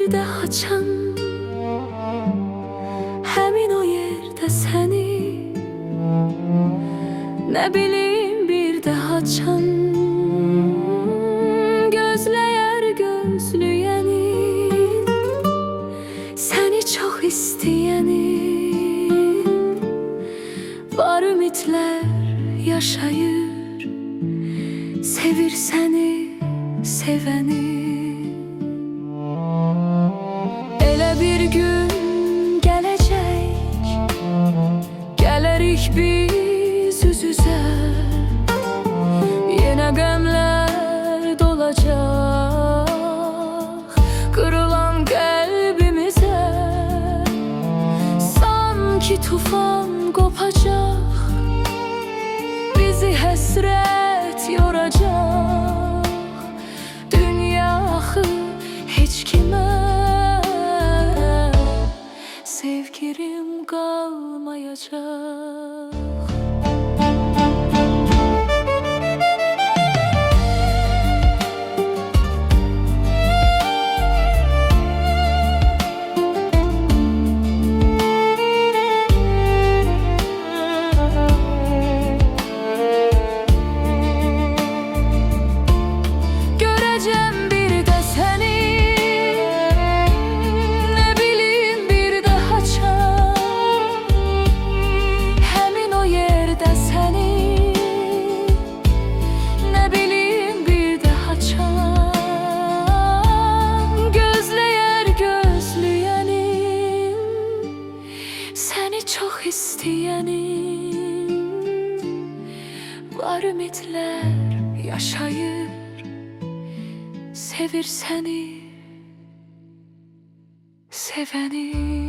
bir də haçan, həmin o yerdə səni, nə bilim bir də haçan, gözləyər gözləyəni, səni çox istəyəni, var ümidlər yaşayır, sevir səni sevəni. Elə bir gün gələcək, gələrik biz üz-üzə, yenə qəmlər dolacaq qırılan qəlbimizə, sanki tufan qopacaq, bizi həsrət yoracaq, dünya axı heç kimə, sevgilim qalmayacaq. Görəcəm bir də səni, nə bilim bir də haçan, həmin o yerdə səni, nə bilim bir də haçan, gözləyər gözləyənim, səni çox istəyənim, var ümidlər yaşayır, sevir səni sevəni.